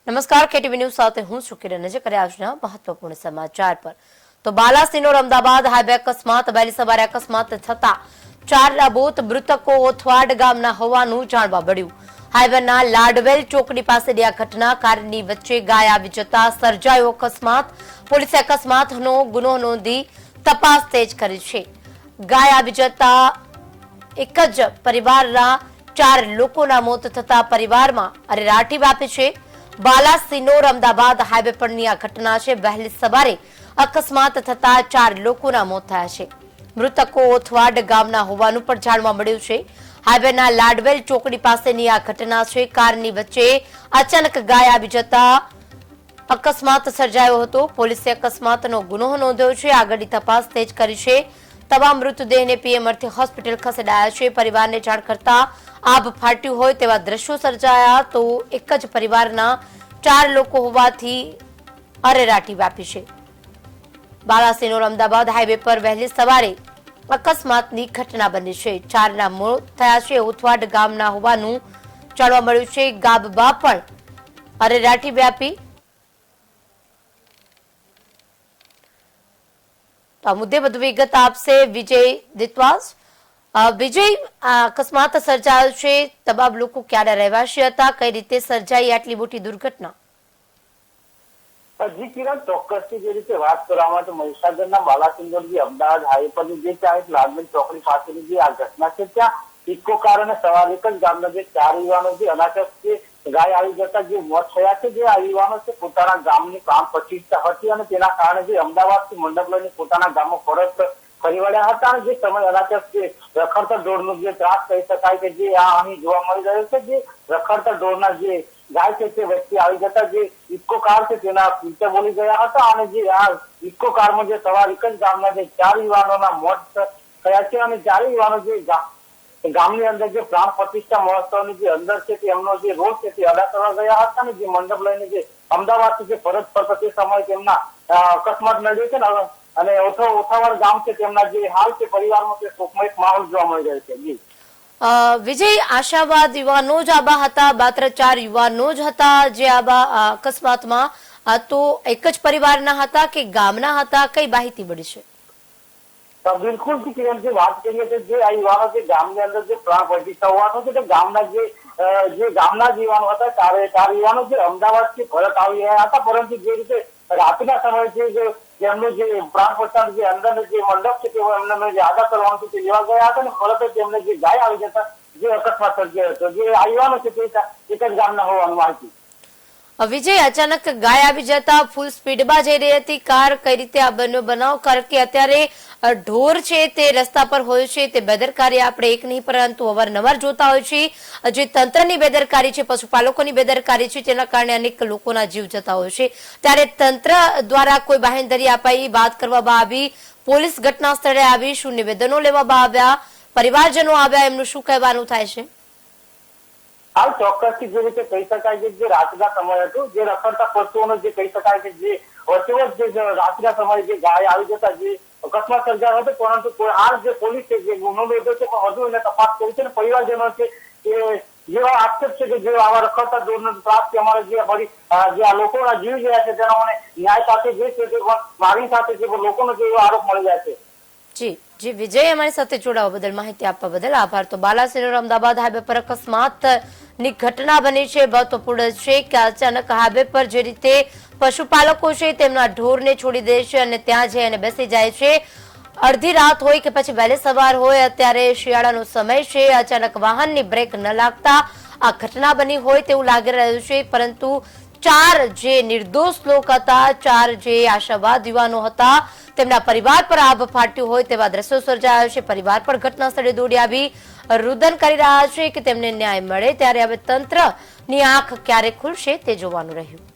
નમસ્કાર, KTV news સાથે હું છું કિરણ. નજર કરીએ આજના મહત્વપૂર્ણ સમાચાર પર. તો બાલાસિનોર અમદાવાદ હાઈવે અકસ્માત. વહેલી સવારે અકસ્માત થતા 4 લાબોત મૃતકો ઓથવાડ ગામના હોવાનું જાણવા મળ્યું. હાઈવેના લાડવેલ ચોકડી પાસેની આ ઘટના કારની વચ્ચે ગાય આવી જતા સર્જાયો અકસ્માત. પોલીસે અકસ્માતનો ગુનો નોંધી તપાસ તેજ કરી છે. ગાય આવી જતા એક જ પરિવારના 4 લોકોના મોત થતા પરિવારમાં અરેરાટી વ્યાપી છે. બાલાસિનોર અમદાવાદ હાઈવે પરની આ ઘટના છે. વહેલી સવારે અકસ્માત થતા 4 લોકોના મોત થયા છે. મૃતકો ઓથવાડ ગામના હોવાનું પણ જાણવા મળ્યું છે. હાઈવેના લાડવેલ ચોકડી પાસેની આ ઘટના છે. કારની વચ્ચે અચાનક ગાય આવી જતા અકસ્માત સર્જાયો હતો. પોલીસે અકસ્માતનો ગુનો નોંધ્યો છે. આગળની તપાસ તેજ કરી છે. તમામ મૃતદેહને પીએમ અર્થે હોસ્પિટલ ખસેડાયા છે. પરિવારને જાણ કરતા આભ ફાટ્યું હોય તેવા દ્રશ્યો સર્જાયા. તો એક જ પરિવારના 4 લોકો હોવાથી અરેરાટી વ્યાપી છે. બાલાસિનોર અમદાવાદ હાઈવે પર વહેલી સવારે અકસ્માતની ઘટના બની છે. 4ના મોત થયા છે. ઓથવાડ ગામના હોવાનું જાણવા મળ્યું છે. ગામમાં પણ અરેરાટી વ્યાપી. આ મુદ્દે વધુ વિગત આપશે વિજય દિત્વાસ. વિજય, અકસ્માત સર્જાયો છે. તમામ લોકો ક્યારે રહેવાસી હતા? કઈ રીતે સર્જાઈ આટલી મોટી દુર્ઘટના? જી કિરણ, ચોક્કસથી જે રીતે વાત કરવામાં તો મહીસાગરના બાલાસિનોર અમદાવાદ હાઈવે પરની જે ત્યાં લાડવેલ ચોકડી પાસેની જે આ ઘટના છે, ત્યાં ઇકો કાર અને સવાર એક જ ગામના જે 4 યુવાનો જે અનાચક ગાય આવી જતા જે મોત થયા છે. જે આ યુવાનો છે પોતાના ગામની કામ પ્રતિષ્ઠા હતી અને તેના કારણે જે અમદાવાદથી મંડપ લઈને પોતાના ગામમાં પરત ફરી વળ્યા હતા. અને જે સમય અનાચક જે રખડતા ઢોરનો જે ત્રાસ કહી શકાય કે જે આ અહીં જોવા મળી રહ્યો છે. જે રખડતા ઢોરના જે ગાય છે તે વચ્ચે આવી જતા જે ઇકો કાર છે તેના પીછે બોલી ગયા હતા. અને જે આ ઇકો કારમાં જે સવાર એક જ ગામના જે 4 યુવાનોના મોત થયા છે. અને 4 યુવાનો જે ગામની અંદર જે પ્રાણ પ્રતિષ્ઠા મહોત્સવની જે અંદર છે તે એમનો જે રોલ છે તે અદા કરવા ગયા હતા. અને જે મંડપ લઈને જે અમદાવાદથી જે પરત ફરતા તે સમયે તેમના અકસ્માત નડ્યો છે ને. અને ઓથાવાડ ગામ છે તેમના જે હાલ છે પરિવારમાં તે શોકમય એક માહોલ જોવા મળી રહ્યો છે. જી વિજય, આશાવાદ યુવાનો જ આબા હતા? માત્ર 4 યુવાનો જ હતા જે આબા અકસ્માતમાં? તો એક જ પરિવારના હતા કે ગામના હતા? કઈ માહિતી મળી છે? બિલકુલ કિરણ, જે વાત કરીએ તો જે આ યુવાનો જે ગામની અંદર જે પ્રાણ પ્રતિષ્ઠા હોવાનું છે તે ગામના જે ગામના જ યુવાનો હતા. 4 યુવાનો જે અમદાવાદથી પરત આવી રહ્યા હતા. પરંતુ જે રીતે રાતના સમયે જેમનું જે પ્રાણ પ્રતિષ્ઠા જે અંદર જે મંડપ છે તેઓ એમને જે આદા કરવાનું છે તે લેવા ગયા હતા. અને પરત તેમને જે ગાય આવી જતા જે અકસ્માત સર્જાયો હતો. જે આ યુવાનો છે તે એક જ ગામના હોવાનું માહિતી. વિજય, અચાનક ગાય આવી જતા ફૂલ સ્પીડમાં જઈ રહી હતી કાર. કઈ રીતે આ બનાવ? કારણ કે અત્યારે ઢોર છે તે રસ્તા પર હોય છે. તે બેદરકારી આપણે એક નહીં પરંતુ અવારનવાર જોતા હોય છે. જે તંત્રની બેદરકારી છે, પશુપાલકોની બેદરકારી છે, તેના કારણે અનેક લોકોના જીવ જતા હોય છે. ત્યારે તંત્ર દ્વારા કોઈ બાહેંધરી અપાઈ, વાત કરવામાં આવી, પોલીસ ઘટના સ્થળે આવી, શું નિવેદનો લેવામાં આવ્યા, પરિવારજનો આવ્યા, એમનું શું કહેવાનું થાય છે? હાલ ચોક્કસથી જે રીતે કહી શકાય કે જે રાતના સમય હતો, જે રખડતા પશુઓનો જે કહી શકાય કે જે વચ્ચે જે રાતના સમયે જે ગાય આવી જતા જે અકસ્માત સર્જાયો હતો. પરંતુ હાલ જે પોલીસ છે જે ગુનો નોંધ્યો છે પણ વધુ એને તપાસ કરી છે. અને પરિવારજનો છે એ જેવા આક્ષેપ છે કે જે આવા રખડતા ઢોરનો ત્રાસ છે અમારે જે આ લોકોના જીવ ગયા છે તેનો મને ન્યાય સાથે જે છે તે મારી સાથે જે લોકોનો જે આરોપ મળી જાય છે. જી વિજય, અમારી સાથે જોડાવા બદલ, માહિતી આપવા બદલ આભાર. તો બાલાસિનોર અમદાવાદ હાઈવે પર અકસ્માતની ઘટના બની છે. મહત્વપૂર્ણ છે કે અચાનક હાઈવે પર જે રીતે પશુપાલકો છે તેમના ઢોરને છોડી દે છે અને ત્યાં જઈ અને બેસી જાય છે. અડધી રાત હોય કે પછી વહેલી સવાર હોય, અત્યારે શિયાળાનો સમય છે, અચાનક વાહનની બ્રેક ન લાગતા આ ઘટના બની હોય તેવું લાગી રહ્યું છે. પરંતુ 4 જે નિર્દોષ લોકો હતા, 4 જે આશાવાદ યુવાનો હતા, તેમના પરિવાર પર આભ ફાટ્યું હોય તેવા દ્રશ્યો સર્જાયા છે. પરિવાર પર ઘટના સ્થળે દોડી આવી રુદન કરી રહ્યા છે કે તેમને ન્યાય મળે. ત્યારે હવે તંત્રની આંખ ક્યારે ખુલશે તે જોવાનું રહ્યું.